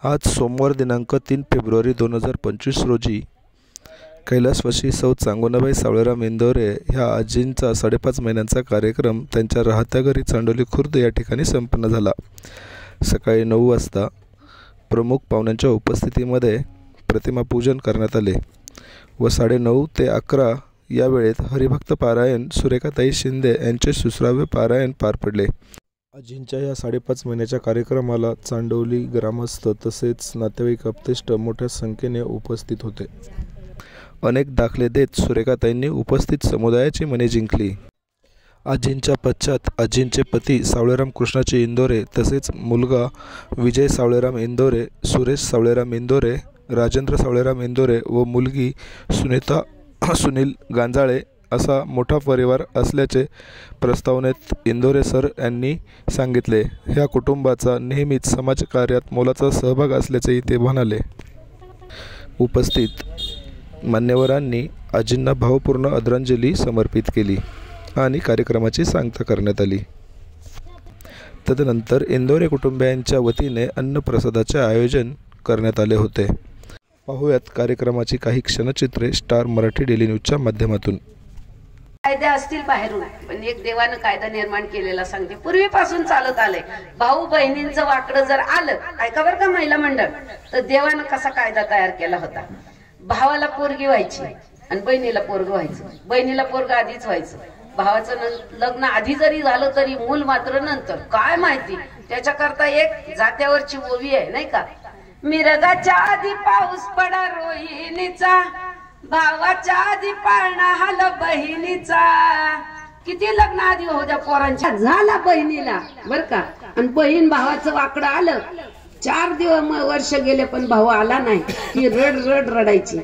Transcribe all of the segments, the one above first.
आज सोमवार दिनांक 3 फेब्रुवारी 2025 रोजी कैलासवासी सौ चांगुणाबाई सावळेराम इंदोरे ह्या आजींचा 5.5 महिन्यांचा कार्यक्रम त्यांच्या राहत्या घरी चांडोली खुर्द या ठिकाणी संपन्न झाला। सकाळी 9 वाजता प्रमुख पाहुण्यांच्या उपस्थितीमध्ये प्रतिमा पूजन करण्यात आले व 9:30 ते 11 या वेळेत हरिभक्त पारायण सुरेखाताई शिंदे यांचे सुश्राव्य पारायण पार पडले। आजींच्या या 5.5 महिन्याच्या कार्यक्रमाला चांडोली ग्रामस्थ तसेच नातेवाईक आप्तेष्ट मोठ्या संख्येने उपस्थित होते। अनेक दाखले देत सुरेखाताईंनी उपस्थित समुदायाची मने जिंकली। आजींच्या पश्चात आजींचे पती सावळेराम कृष्णाजी इंदोरे तसेच मुलगा विजय सावळेराम इंदोरे, सुरेश सावळेराम इंदोरे, राजेंद्र सावळेराम इंदोरे व मुलगी सुनीता सुनील गांजाळे असा मोठा परिवार असल्याचे प्रस्तावनेत इंदोरे सर यांनी सांगितले। ह्या कुटुंबाचा नेहमीच समाजकार्यात मोलाचा सहभाग असल्याचेही ते म्हणाले। उपस्थित मान्यवरांनी आजींना भावपूर्ण आदरांजली समर्पित केली आणि कार्यक्रमाची सांगता करण्यात आली। तदनंतर इंदोरे कुटुंबियांच्या वतीने अन्नप्रसादाचे आयोजन करण्यात आले होते। पाहूयात कार्यक्रमाची काही क्षणचित्रे स्टार मराठी डेली न्यूजच्या माध्यमातून। कायदे असतील बाहेरून, पण एक देवानं कायदा निर्माण केलेला सांगते, पूर्वीपासून चालत आले। भाऊ बहिणींचं वाकडं जर आलं, ऐका बरं का महिला मंडळ, तर देवानं कसा कायदा तयार केला होता। भावाला पोरगी व्हायची आणि बहिणीला पोरग व्हायचं, बहिणीला पोरग आधीच व्हायचं, भावाचं लग्न आधी जरी झालं तरी मूल मात्र नंतर। काय माहिती, त्याच्याकरता एक जात्यावरची ओवी आहे नाही का, मिरगाच्या आधी पाऊस पडा रोहिणीचा, भावाच्या आधी पाळणा हाल बहिणीचा। किती लग्न आधी होत्या पोरांच्या, झाला बहिणीला बर का, आणि बहीण भावाचं वाकडं आलं, 4 वर्ष गेले पण भाऊ आला नाही, ती रड रड रडायची।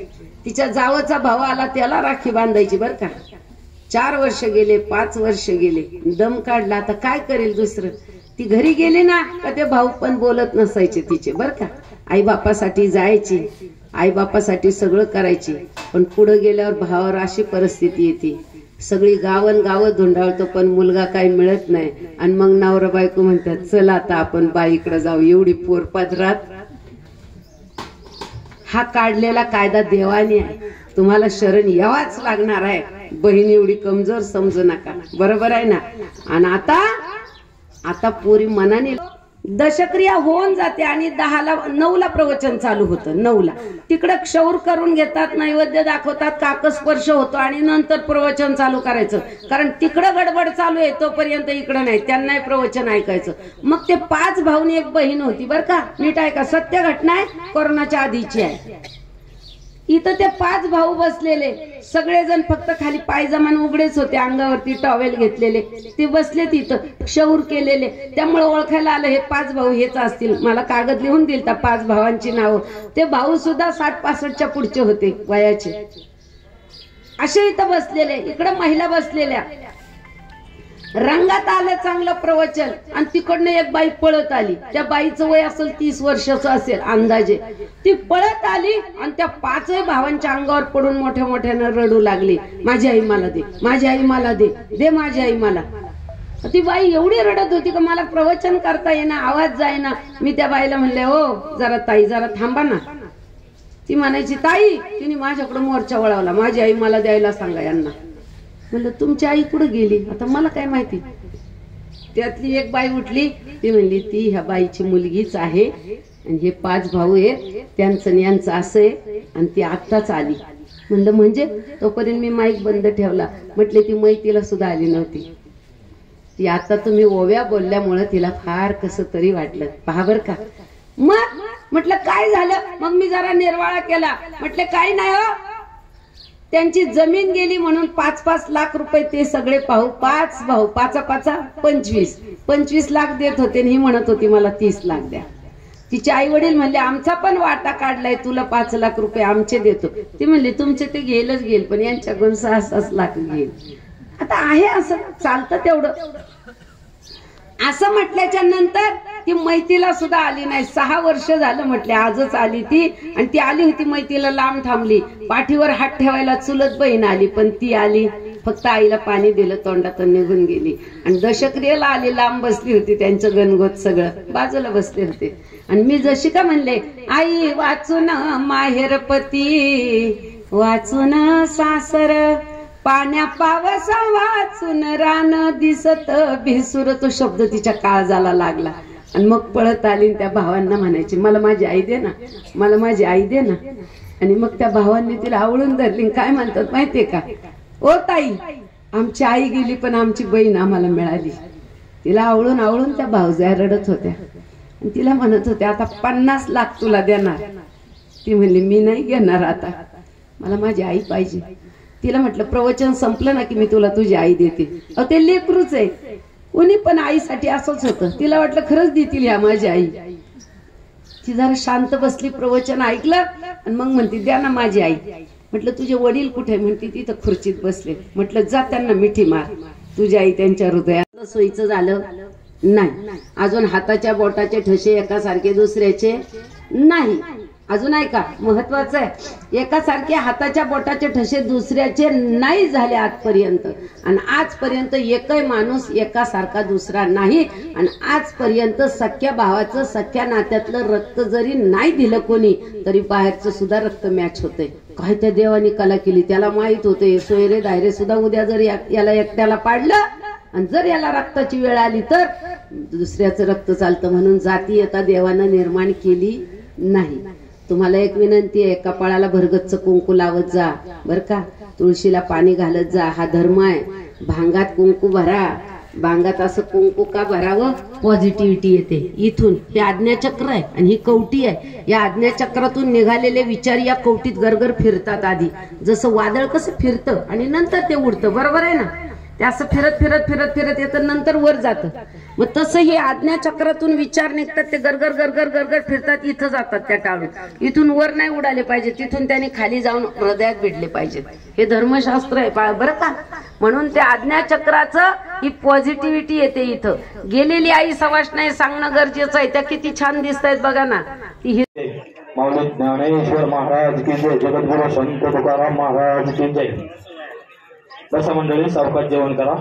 तिच्या जावचा भाऊ आला, त्याला राखी बांधायची बर का। 4 वर्ष गेले, 5 वर्ष गेले, दम काढला, आता काय करेल दुसरं। ती घरी गेली ना का ते भाऊ पण बोलत नसायचे तिचे बर का। आई बापासाठी जायची, आई बापासाठी सगळं करायची, पण पुढे गेल्यावर भावावर अशी परिस्थिती येते, सगळी गावन धुंडाळतो पण मुलगा काही मिळत नाही, आणि मग नवरा बायको म्हणतात चला आता आपण बाईकडे जाऊ, एवढी पोरपादरात। हा काढलेला कायदा देवाने आहे, तुम्हाला शरण यावाच लागणार आहे। बहीण एवढी कमजोर समजू नका, बरोबर आहे ना। आणि आता पोरी मनाने दशक्रिया होऊन जाते आणि 9ला प्रवचन चालू होतं, 9ला तिकडे क्षौर करून घेतात, नैवेद्य दाखवतात, काकस्पर्श होतो आणि नंतर प्रवचन चालू करायचं, कारण तिकडे गडबड चालू आहे तोपर्यंत इकडे नाही, त्यांना प्रवचन ऐकायचं। मग ते 5 भाऊनी 1 बहीण होती बर का, नीट ऐका, सत्य घटना आहे, कोरोनाच्या आधीची आहे। इथं ते 5 भाऊ बसलेले, सगळेजण फक्त खाली पायजमान उघडेच होते, अंगावरती टॉवेल घेतलेले, ते बसले तिथं क्षौर केलेले, त्यामुळे ओळखायला आलं हे 5 भाऊ हेच असतील। मला कागद लिहून दिल त्या 5 भावांची नावं, ते भाऊ सुद्धा 60-65च्या पुढचे होते वयाचे, असे इथं बसलेले। इकडे महिला बसलेल्या, रंगात आलं चांगलं प्रवचन, आणि तिकडनं एक बाई पळत आली, त्या बाईचं वय असेल 30 वर्षाचं असेल अंदाजे, ती पळत आली आणि त्या 5 भावांच्या अंगावर पडून मोठ्या मोठ्यानं रडू लागली, माझी आई मला दे, माझी आई मला दे, दे माझी आई मला। ती बाई एवढी रडत होती का मला प्रवचन करता येईना, आवाज जाईना। मी त्या बाईला म्हणले, हो जरा ताई जरा थांबा ना। ती म्हणायची, ताई तिने माझ्याकडे मोर्चा वळवला, माझी आई मला द्यायला सांगा यांना। म्हणलं तुमची आई कुठे गेली, आता मला काय माहिती। त्यातली एक बाई उठली, ती म्हणली ती ह्या बाईची मुलगीच आहे, आणि हे 5 भाऊ आहेत त्यांचं यांचं असं आहे, आणि ती आत्ताच आली। म्हणलं म्हणजे, तोपर्यंत मी माईक बंद ठेवला, म्हटले ती मैतीला सुद्धा आली नव्हती, ती आता तुम्ही ओव्या बोलल्यामुळे तिला फार कसं तरी वाटलं, पहा बर का। मग म्हटलं काय झालं, मग मी जरा निर्वाळा केला, म्हटले काही नाही हो, त्यांची जमीन गेली म्हणून 5-5 लाख रुपये ते सगळे 5 भाऊ 5-5 25 लाख देत होते, ही म्हणत होती मला 30 लाख द्या। तिचे आई वडील म्हणले आमचा पण वाटा काढलाय, तुला 5 लाख रुपये आमचे देतो। ती म्हणली तुमचे ते गेल पण यांच्याकडून 6-6 लाख घेईल। आता आहे असं, चालतं तेवढं। असं म्हटल्याच्या नंतर ती मैतीला सुद्धा आली नाही, 6 वर्ष झालं म्हटले, आजच आली ती, आणि ती आली होती मैतीला लांब थांबली, पाठीवर हात ठेवायला चुलत बहीण आली, पण ती आली फक्त आईला पाणी दिलं, तोंडातून निघून गेली, आणि दशक्रियेला आली, लांब बसली होती, त्यांचं गणगोत सगळं बाजूला बसले होते। आणि मी जशी का म्हणले, आई वाचून माहेरपती, वाचून सासर, पाण्या पावसा वाचून रान दिसत भिसुर, तो शब्द तिच्या काळजाला लागला. आणि मग पळत आली आणि त्या भावांना म्हणायची, मला माझी आई दे ना, मला माझी आई दे ना. आणि मग त्या भावांनी तिला आवळून धरली. काय म्हणतात माहितीये का, ओ ताई, आमची आई गेली पण आमची बहीण आम्हाला मिळाली. तिला आवळून आवळून त्या भावजाया रडत होत्या आणि तिला म्हणत होत्या, आता 50 लाख तुला देणार. ती म्हणली, मी नाही घेणार, आता मला माझी आई पाहिजे. तिला म्हटलं, प्रवचन संपलं ना की मी तुला तुझी आई देते. अहो ते लेकरूच आहे, कोणी पण आईसाठी असंच होतं. तिला वाटलं खरंच देतील ह्या माझी आई. ती जरा शांत बसली, प्रवचन ऐकलं आणि मग म्हणते, द्या ना माझी आई. म्हटलं, तुझे वडील कुठे? म्हणते, तिथं खुर्चीत बसले. म्हटलं, जा त्यांना मिठी मार, तुझी आई त्यांच्या हृदयात. सोयीचं झालं नाही. अजून हाताच्या बोटाचे ठसे एकासारखे दुसऱ्याचे नाही. अजून ऐका, महत्वाचं आहे, एकासारखे हाताच्या बोटाचे ठसे दुसऱ्याचे नाही झाले आजपर्यंत. आणि आजपर्यंत एकही माणूस एकासारखा दुसरा नाही. आणि आजपर्यंत सख्या भावाचं, सख्या नात्यातलं रक्त जरी नाही दिलं कोणी, तरी बाहेरचं सुद्धा रक्त मॅच होतंय. काय त्या देवानी कला केली, त्याला माहित होते. सोयरे दायरे सुद्धा उद्या जर याला एकट्याला पाडलं आणि जर याला रक्ताची वेळ आली तर दुसऱ्याचं रक्त चालतं. म्हणून जातीयता देवानं निर्माण केली नाही. तुम्हाला एक विनंती आहे, कपाळाला भरगच्च कुंकू लावत जा बर का, तुळशीला पाणी घालत जा, हा धर्म आहे. भांगात कुंकू भरा. भांगात असं कुंकू का भरावं? पॉझिटिव्हिटी येते. इथून हे आज्ञाचक्र आहे आणि ही कवटी आहे. या आज्ञाचक्रातून निघालेले विचार या कवटीत गरगर फिरतात. आधी जसं वादळ कसं फिरतं आणि नंतर ते उडतं, बरोबर आहे ना. ते असं फिरत फिरत फिरत फिरत येतं, नंतर वर जातं. मग तसं हे आज्ञाचक्रातून विचार निघतात, ते गरगर गरगर गरगर फिरतात, इथं जातात त्या टाळून. इथून वर नाही उडाले पाहिजे, तिथून त्यांनी खाली जाऊन हृदयात भिडले पाहिजेत. हे धर्मशास्त्र आहे बरं का. म्हणून त्या आज्ञाचक्राचं ही पॉझिटिव्हिटी येते. इथं गेलेली आई सवाश नाही सांगणं गरजेचं आहे. त्या किती छान दिसत आहेत बघा ना. ती माऊली ज्ञानेश्वर महाराज की जय, जगद्गुरु संत तुकाराम महाराज की जय. बसा मंडळी, सावकाश जेवण करा.